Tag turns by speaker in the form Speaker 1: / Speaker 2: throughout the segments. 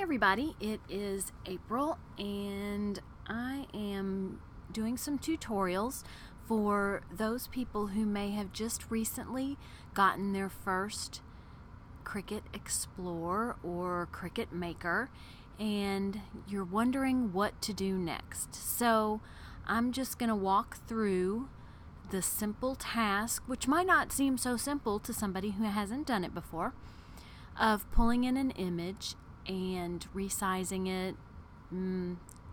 Speaker 1: Hi everybody, it is April and I am doing some tutorials for those people who may have just recently gotten their first Cricut Explore or Cricut Maker and you're wondering what to do next. So I'm just going to walk through the simple task, which might not seem so simple to somebody who hasn't done it before, of pulling in an image and resizing it,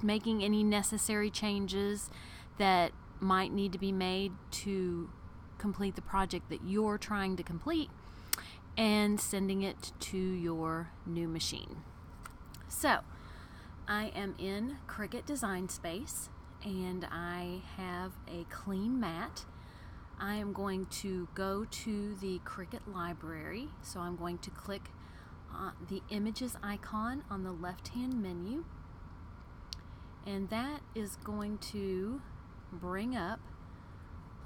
Speaker 1: making any necessary changes that might need to be made to complete the project that you're trying to complete, and sending it to your new machine. So I am in Cricut Design Space and I have a clean mat. I am going to go to the Cricut library, so I'm going to click the images icon on the left hand menu, and that is going to bring up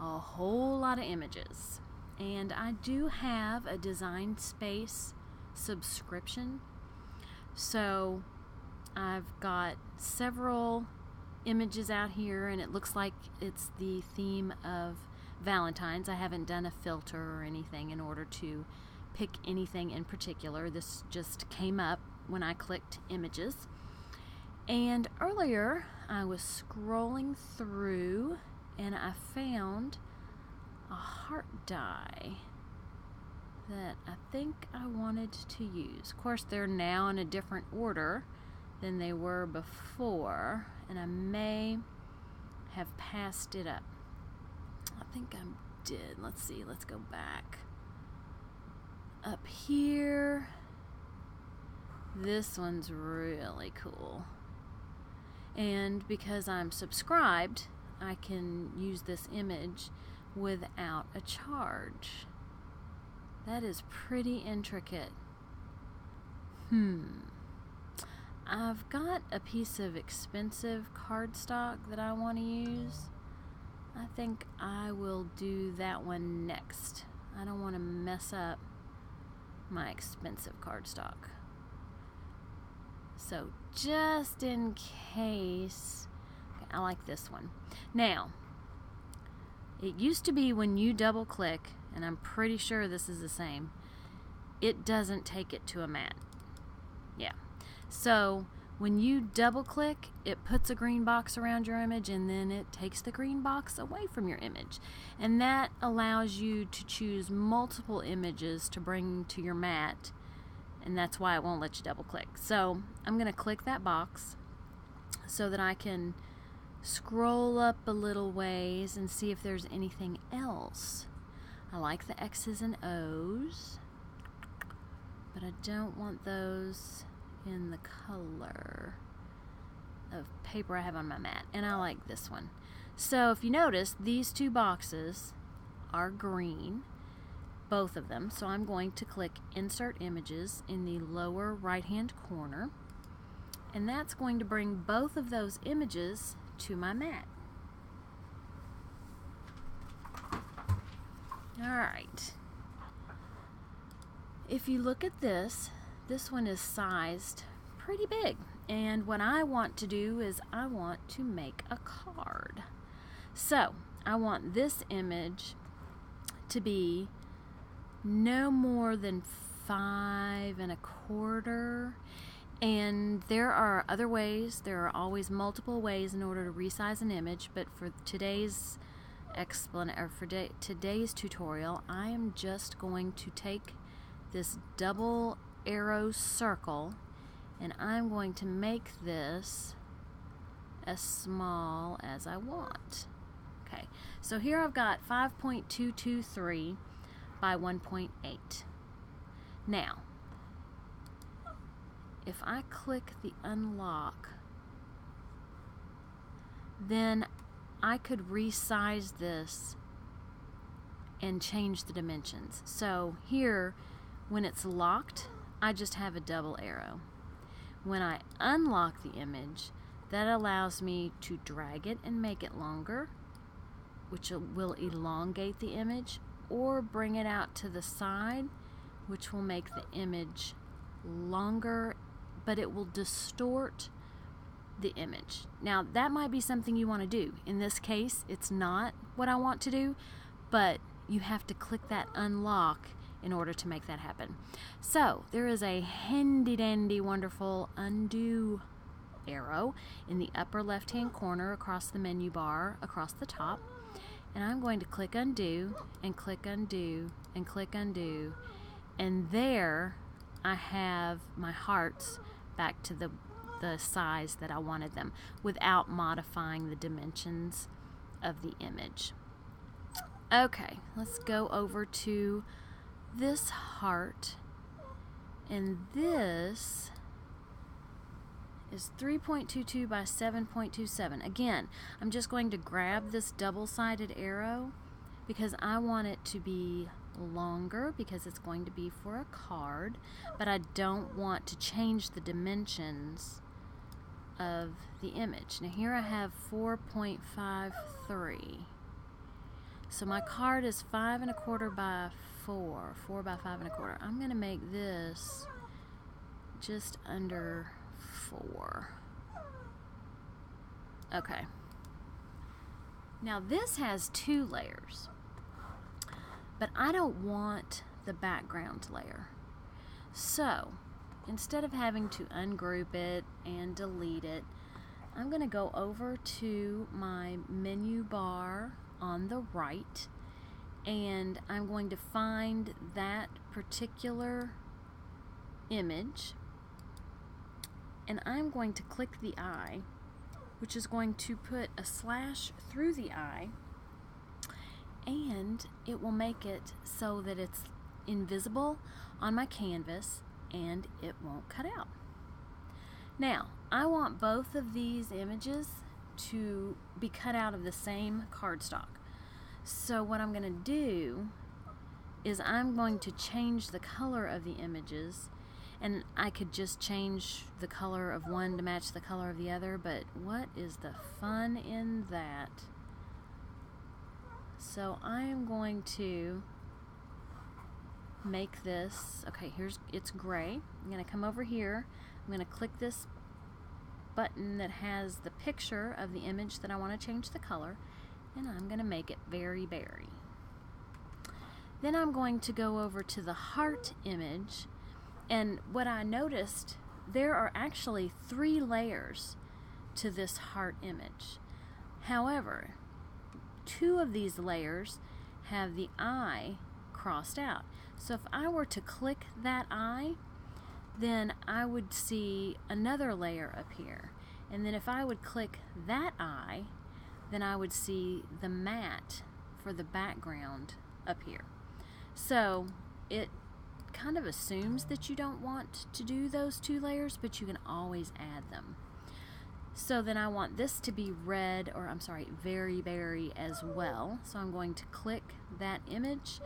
Speaker 1: a whole lot of images. And I do have a Design Space subscription, so I've got several images out here and it looks like it's the theme of Valentine's. I haven't done a filter or anything in order to pick anything in particular. This just came up when I clicked images. And earlier I was scrolling through and I found a heart die that I think I wanted to use. Of course, they're now in a different order than they were before, and I may have passed it up. I think I did. Let's see, let's go back. Up here, this one's really cool. And because I'm subscribed, I can use this image without a charge. That is pretty intricate. I've got a piece of expensive cardstock that I want to use. I think I will do that one next. I don't want to mess up my expensive cardstock. So just in case, okay, I like this one. Now, it used to be when you double click, and I'm pretty sure this is the same, it doesn't take it to a mat. Yeah. So when you double click, it puts a green box around your image and then it takes the green box away from your image. And that allows you to choose multiple images to bring to your mat, and that's why it won't let you double click. So I'm going to click that box so that I can scroll up a little ways and see if there's anything else. I like the X's and O's, but I don't want those in the color of paper I have on my mat, and I like this one. So if you notice, these two boxes are green, both of them. So I'm going to click Insert Images in the lower right hand corner, and that's going to bring both of those images to my mat. Alright, if you look at this one is sized pretty big, and what I want to do is I want to make a card. So I want this image to be no more than 5 1/4, and there are other ways. There are always multiple ways in order to resize an image, but for today's today's tutorial, I am just going to take this double arrow circle and I'm going to make this as small as I want. Okay, so here I've got 5.223 by 1.8. Now, if I click the unlock, then I could resize this and change the dimensions. So here, when it's locked, I just have a double arrow. When I unlock the image, that allows me to drag it and make it longer, which will elongate the image, or bring it out to the side, which will make the image longer but it will distort the image. Now that might be something you want to do. In this case, it's not what I want to do, but you have to click that unlock in order to make that happen. So there is a handy dandy wonderful undo arrow in the upper left hand corner across the menu bar across the top, and I'm going to click undo and click undo and click undo, and there I have my hearts back to the size that I wanted them without modifying the dimensions of the image. Okay, let's go over to this heart, and this is 3.22 by 7.27. Again, I'm just going to grab this double-sided arrow because I want it to be longer because it's going to be for a card, but I don't want to change the dimensions of the image. Now here I have 4.53. So my card is 5 1/4 by 4 by 5 1/4. I'm going to make this just under 4. Okay. Now this has 2 layers, but I don't want the background layer. So instead of having to ungroup it and delete it, I'm going to go over to my menu bar on the right, and I'm going to find that particular image, and I'm going to click the eye, which is going to put a slash through the eye, and it will make it so that it's invisible on my canvas and it won't cut out. Now, I want both of these images to be cut out of the same cardstock. So what I'm going to do is I'm going to change the color of the images, and I could just change the color of one to match the color of the other, but what is the fun in that? So I am going to make this, okay, it's gray. I'm going to come over here, I'm going to click this button that has the picture of the image that I want to change the color, and I'm going to make it very berry. Then I'm going to go over to the heart image, and what I noticed, there are actually 3 layers to this heart image. However, 2 of these layers have the eye crossed out. So if I were to click that eye, then I would see another layer appear. And then if I would click that eye, then I would see the matte for the background appear. So it kind of assumes that you don't want to do those 2 layers, but you can always add them. So then I want this to be red, or I'm sorry, very berry as well. So I'm going to click that image,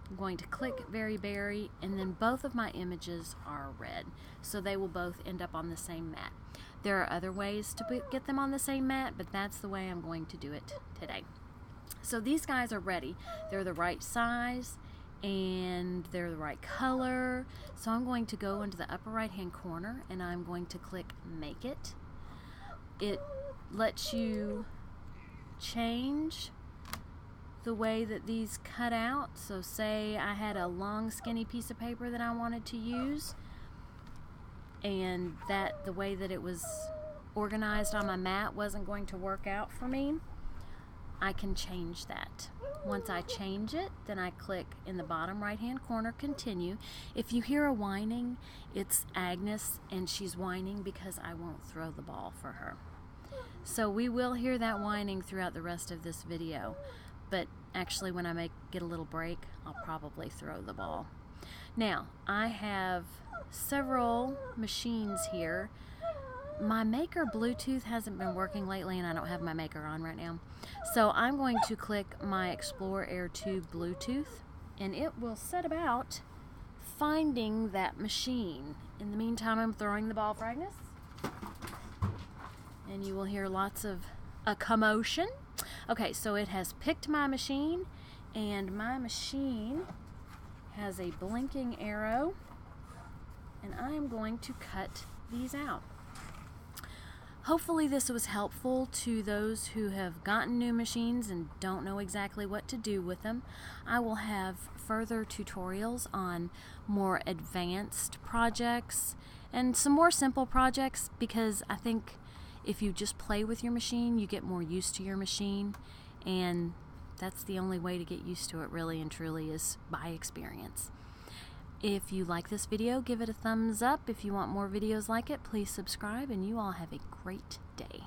Speaker 1: I'm going to click very berry, and then both of my images are red. So they will both end up on the same mat. There are other ways to get them on the same mat, but that's the way I'm going to do it today. So these guys are ready. They're the right size and they're the right color. So I'm going to go into the upper right hand corner and I'm going to click Make It. It lets you change the way that these cut out. So say I had a long skinny piece of paper that I wanted to use, and that the way that it was organized on my mat wasn't going to work out for me, I can change that. Once I change it, then I click in the bottom right hand corner, Continue. If you hear a whining, it's Agnes, and she's whining because I won't throw the ball for her. So we will hear that whining throughout the rest of this video, but actually when I get a little break, I'll probably throw the ball. Now, I have several machines here. My Maker Bluetooth hasn't been working lately, and I don't have my Maker on right now. So I'm going to click my Explore Air 2 Bluetooth, and it will set about finding that machine. In the meantime, I'm throwing the ball for Agnes, and you will hear lots of a commotion. Okay, so it has picked my machine, and my machine has a blinking arrow, and I am going to cut these out. Hopefully this was helpful to those who have gotten new machines and don't know exactly what to do with them. I will have further tutorials on more advanced projects and some more simple projects, because I think if you just play with your machine, you get more used to your machine, and that's the only way to get used to it, really and truly, is by experience. If you like this video, give it a thumbs up. If you want more videos like it, please subscribe, and you all have a great day.